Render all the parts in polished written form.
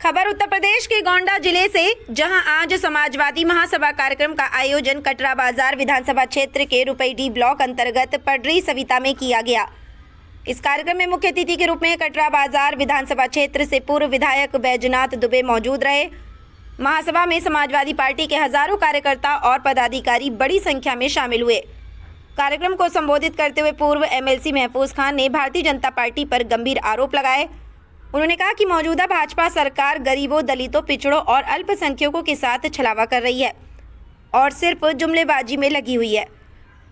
खबर उत्तर प्रदेश के गोंडा जिले से, जहां आज समाजवादी महासभा कार्यक्रम का आयोजन कटरा बाजार विधानसभा क्षेत्र के रुपईडीह ब्लॉक अंतर्गत पडरी सविता में किया गया। इस कार्यक्रम में मुख्य अतिथि के रूप में कटरा बाजार विधानसभा क्षेत्र से पूर्व विधायक बैजनाथ दुबे मौजूद रहे। महासभा में समाजवादी पार्टी के हजारों कार्यकर्ता और पदाधिकारी बड़ी संख्या में शामिल हुए। कार्यक्रम को संबोधित करते हुए पूर्व एमएलसी महफूज खान ने भारतीय जनता पार्टी पर गंभीर आरोप लगाए। उन्होंने कहा कि मौजूदा भाजपा सरकार गरीबों, दलितों, पिछड़ों और अल्पसंख्यकों के साथ छलावा कर रही है और सिर्फ जुमलेबाजी में लगी हुई है।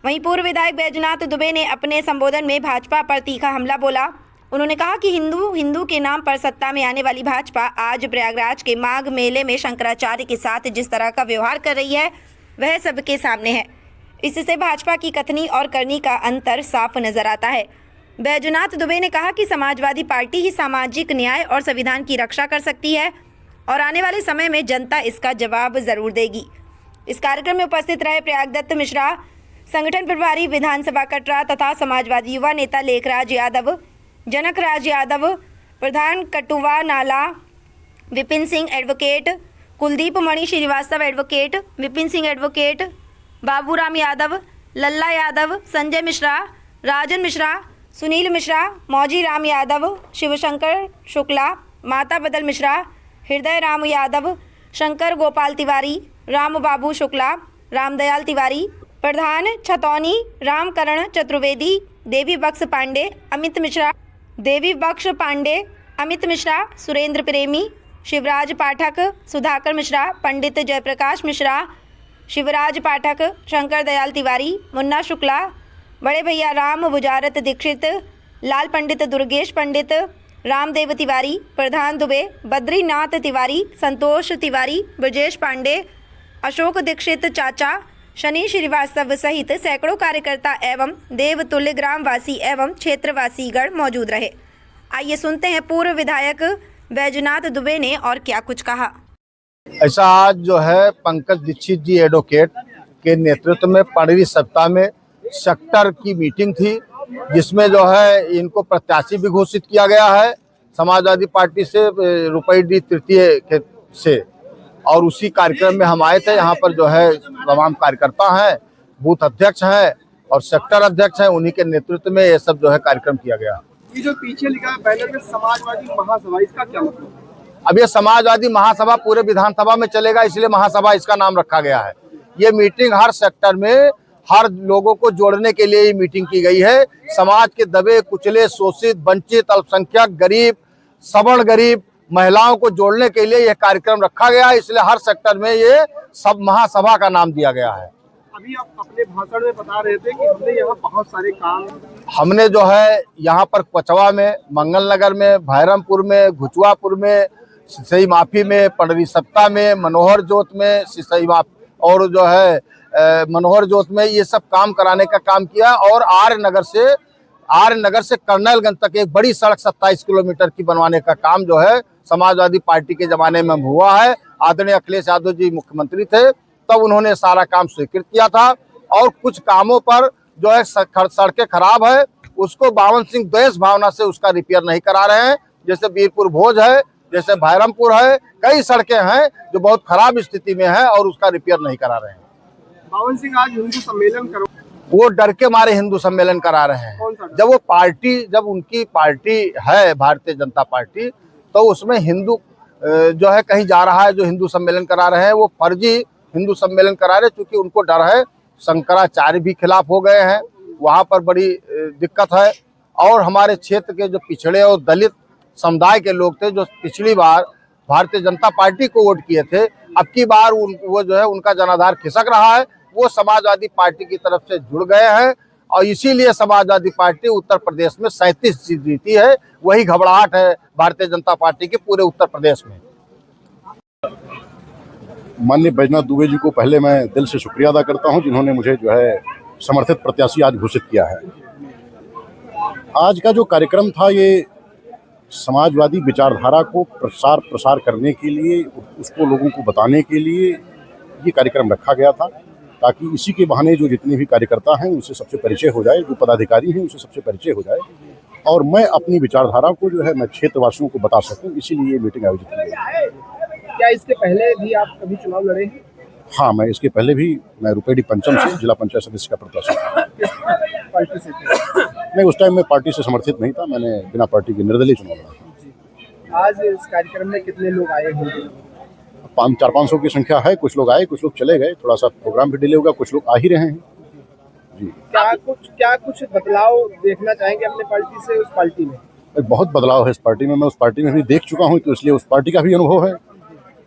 वहीं पूर्व विधायक बैजनाथ दुबे ने अपने संबोधन में भाजपा पर तीखा हमला बोला। उन्होंने कहा कि हिंदू के नाम पर सत्ता में आने वाली भाजपा आज प्रयागराज के माघ मेले में शंकराचार्य के साथ जिस तरह का व्यवहार कर रही है वह सबके सामने है। इससे भाजपा की कथनी और करनी का अंतर साफ नजर आता है। बैजनाथ दुबे ने कहा कि समाजवादी पार्टी ही सामाजिक न्याय और संविधान की रक्षा कर सकती है और आने वाले समय में जनता इसका जवाब जरूर देगी। इस कार्यक्रम में उपस्थित रहे प्रयागदत्त मिश्रा, संगठन प्रभारी विधानसभा कटरा तथा समाजवादी युवा नेता लेखराज यादव, जनकराज यादव, प्रधान कटुवा नाला विपिन सिंह एडवोकेट, कुलदीप मणि श्रीवास्तव एडवोकेट, विपिन सिंह एडवोकेट, बाबूराम यादव, लल्ला यादव, संजय मिश्रा, राजन मिश्रा, सुनील मिश्रा, मौजी राम यादव, शिवशंकर शुक्ला, माता बदल मिश्रा, हृदय राम यादव, शंकर गोपाल तिवारी, राम बाबू शुक्ला, रामदयाल तिवारी, प्रधान छतौनी, रामकरण चतुर्वेदी, देवी बख्श पांडे, अमित मिश्रा, सुरेंद्र प्रेमी, शिवराज पाठक, सुधाकर मिश्रा, पंडित जयप्रकाश मिश्रा, शिवराज पाठक, शंकर दयाल तिवारी, मुन्ना शुक्ला, बड़े भैया राम, बुजारत दीक्षित, लाल पंडित, दुर्गेश पंडित, रामदेव तिवारी, प्रधान दुबे, बद्रीनाथ तिवारी, संतोष तिवारी, ब्रजेश पांडे, अशोक दीक्षित चाचा, शनि श्रीवास्तव सहित सैकड़ों कार्यकर्ता एवं देवतुल्य ग्रामवासी एवं क्षेत्रवासीगण मौजूद रहे। आइए सुनते हैं पूर्व विधायक बैजनाथ दुबे ने और क्या कुछ कहा। ऐसा आज जो है पंकज दीक्षित जी एडवोकेट के नेतृत्व में पडरी सविता में सेक्टर की मीटिंग थी, जिसमें जो है इनको प्रत्याशी भी घोषित किया गया है समाजवादी पार्टी से रुपईडीह तृतीय से। और उसी कार्यक्रम में हम आए थे। यहाँ पर जो है तमाम कार्यकर्ता हैं, बूथ अध्यक्ष हैं और सेक्टर अध्यक्ष हैं, उन्हीं के नेतृत्व में ये सब जो है कार्यक्रम किया गया। ये जो पीछे लिखा है बैनर में समाजवादी महासभा, इसका क्या मतलब? अब ये समाजवादी महासभा पूरे विधानसभा में चलेगा, इसलिए महासभा इसका नाम रखा गया है। ये मीटिंग हर सेक्टर में हर लोगों को जोड़ने के लिए ये मीटिंग की गई है। समाज के दबे कुचले, शोषित, वंचित, अल्पसंख्यक, गरीब, सवर्ण गरीब महिलाओं को जोड़ने के लिए यह कार्यक्रम रखा गया है, इसलिए हर सेक्टर में ये सब महासभा का नाम दिया गया है। अभी आप अपने भाषण में बता रहे थे कि हमने यहाँ बहुत सारे काम हमने जो है यहाँ पर कोचवा में, मंगल नगर में, भैरमपुर में, घुचवापुर में, सिसई माफी में, पडरी सविता में, मनोहर जोत में, सिसई माफी और जो है मनोहर जोत में ये सब काम कराने का काम किया। और आर्य नगर से कर्नलगंज तक एक बड़ी सड़क 27 किलोमीटर की बनवाने का काम जो है समाजवादी पार्टी के जमाने में हुआ है। आदरणीय अखिलेश यादव जी मुख्यमंत्री थे, तब उन्होंने सारा काम स्वीकृत किया था। और कुछ कामों पर जो है सड़कें खराब है, उसको बावन सिंह द्वेष भावना से उसका रिपेयर नहीं करा रहे हैं। जैसे बीरपुर भोज है, जैसे भैरमपुर है, कई सड़कें हैं जो बहुत खराब स्थिति में है और उसका रिपेयर नहीं करा रहे हैं। बावन सिंह आज हिंदू सम्मेलन करो, वो डर के मारे हिंदू सम्मेलन करा रहे हैं। जब उनकी पार्टी है भारतीय जनता पार्टी, तो उसमें हिंदू जो है कहीं जा रहा है, जो हिंदू सम्मेलन करा रहे हैं वो फर्जी हिंदू सम्मेलन करा रहे हैं, क्योंकि उनको डर है। शंकराचार्य भी खिलाफ हो गए हैं, वहाँ पर बड़ी दिक्कत है। और हमारे क्षेत्र के जो पिछड़े और दलित समुदाय के लोग थे, जो पिछली बार भारतीय जनता पार्टी को वोट किए थे, अब की बार वो जो है उनका जनाधार खिसक रहा है, वो समाजवादी पार्टी की तरफ से जुड़ गए हैं। और इसीलिए समाजवादी पार्टी उत्तर प्रदेश में 37 सीट जीती है। वही घबराहट है भारतीय जनता पार्टी के पूरे उत्तर प्रदेश में। माननीय बैजनाथ दुबे जी को पहले मैं दिल से शुक्रिया अदा करता हूं, जिन्होंने मुझे जो है समर्थित प्रत्याशी आज घोषित किया है। आज का जो कार्यक्रम था, ये समाजवादी विचारधारा को प्रसार करने के लिए, उसको लोगों को बताने के लिए ये कार्यक्रम रखा गया था, ताकि इसी के बहाने जो जितने भी कार्यकर्ता हैं उनसे सबसे परिचय हो जाए, जो पदाधिकारी हैं उनसे सबसे परिचय हो जाए, और मैं अपनी विचारधारा को जो है मैं क्षेत्रवासियों को बता सकूं, इसीलिए ये मीटिंग आयोजित की गई। क्या इसके पहले भी आप कभी चुनाव लड़े हैं? हाँ, मैं इसके पहले भी मैं रुपेडी पंचम से जिला पंचायत सदस्य का प्रत्याशी था। पार्टी से थे? नहीं, उस टाइम मैं पार्टी से समर्थित नहीं था, मैंने बिना पार्टी के निर्दलीय चुनाव लड़ा। आज इस कार्यक्रम में कितने लोग आए होंगे? 400-500 की संख्या है। कुछ लोग आए, कुछ लोग चले गए, थोड़ा सा प्रोग्राम भी डिले होगा, कुछ लोग आ ही रहे हैं जी। क्या कुछ बदलाव देखना चाहेंगे अपने पार्टी से उस पार्टी में? बहुत बदलाव है इस पार्टी में, मैं उस पार्टी में भी देख चुका हूँ, तो इसलिए उस पार्टी का भी अनुभव है।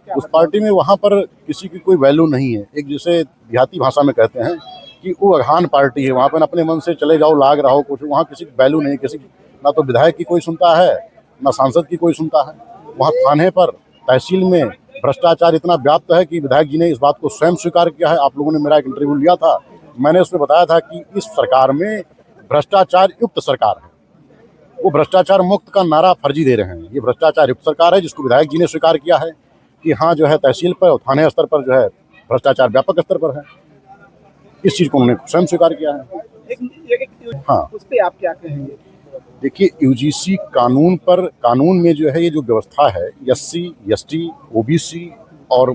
उस पार्टी में वहाँ पर किसी की कोई वैल्यू नहीं है। एक जैसे देहाती भाषा में कहते हैं कि वो अघान पार्टी है, वहाँ पर अपने मन से चले जाओ, लाग रहो कुछ, वहाँ किसी की वैल्यू नहीं, किसी ना तो विधायक की कोई सुनता है, ना सांसद की कोई सुनता है। वहाँ थाने पर, तहसील में भ्रष्टाचार इतना व्याप्त है कि विधायक जी ने इस बात को स्वयं स्वीकार किया है। आप लोगों ने मेरा एक इंटरव्यू लिया था, मैंने उसमें बताया था कि इस सरकार में भ्रष्टाचार युक्त सरकार है। वो भ्रष्टाचार मुक्त का नारा फर्जी दे रहे हैं। ये भ्रष्टाचार युक्त सरकार है, जिसको विधायक जी ने स्वीकार किया है कि हाँ जो है तहसील पर और थाने स्तर पर जो है भ्रष्टाचार व्यापक स्तर पर है। इस चीज़ को उन्होंने स्वयं स्वीकार किया है। हाँ, उस पर आप क्या कहेंगे? देखिए, यूजीसी कानून में जो है ये जो व्यवस्था है, SC, ST, OBC और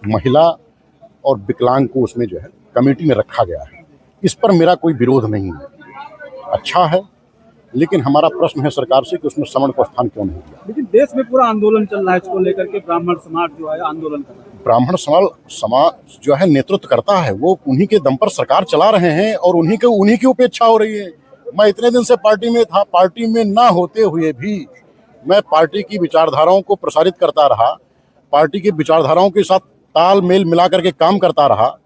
महिला और विकलांग को उसमें जो है कमेटी में रखा गया है। इस पर मेरा कोई विरोध नहीं है, अच्छा है, लेकिन हमारा प्रश्न है सरकार से कि उसमें सवर्ण को स्थान क्यों नहीं दिया। लेकिन देश में पूरा आंदोलन चल रहा है इसको लेकर के, ब्राह्मण समाज जो है आंदोलन कर रहा है। ब्राह्मण समाज जो है नेतृत्व करता है, वो उन्हीं के दम पर सरकार चला रहे हैं और उन्हीं की उपेक्षा हो रही है। मैं इतने दिन से पार्टी में था, पार्टी में ना होते हुए भी मैं पार्टी की विचारधाराओं को प्रसारित करता रहा, पार्टी की विचारधाराओं के साथ तालमेल मिला करके काम करता रहा।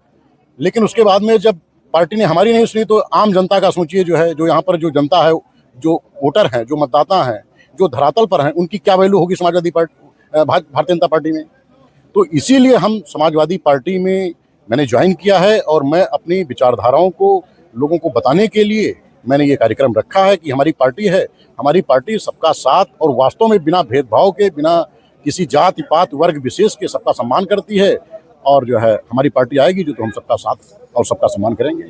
लेकिन उसके बाद में जब पार्टी ने हमारी नहीं सुनी, तो आम जनता का सोचिए, जो है जो यहाँ पर जो जनता है, जो वोटर हैं, जो मतदाता हैं, जो धरातल पर हैं, उनकी क्या वैल्यू होगी समाजवादी पार्टी, भारतीय जनता पार्टी में। तो इसीलिए हम समाजवादी पार्टी में मैंने ज्वाइन किया है और मैं अपनी विचारधाराओं को लोगों को बताने के लिए मैंने ये कार्यक्रम रखा है कि हमारी पार्टी है, हमारी पार्टी सबका साथ और वास्तव में बिना भेदभाव के, बिना किसी जाति पात वर्ग विशेष के सबका सम्मान करती है। और जो है हमारी पार्टी आएगी जो तो हम सबका साथ और सबका सम्मान करेंगे।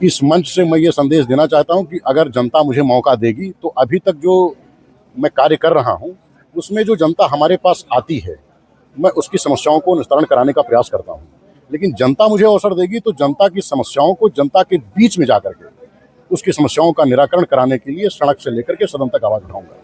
इस मंच से मैं ये संदेश देना चाहता हूँ कि अगर जनता मुझे मौका देगी तो अभी तक जो मैं कार्य कर रहा हूँ उसमें जो जनता हमारे पास आती है, मैं उसकी समस्याओं को निस्तारण कराने का प्रयास करता हूँ। लेकिन जनता मुझे अवसर देगी तो जनता की समस्याओं को जनता के बीच में जाकर के उसकी समस्याओं का निराकरण कराने के लिए सड़क से लेकर के सदन तक आवाज उठाऊंगा।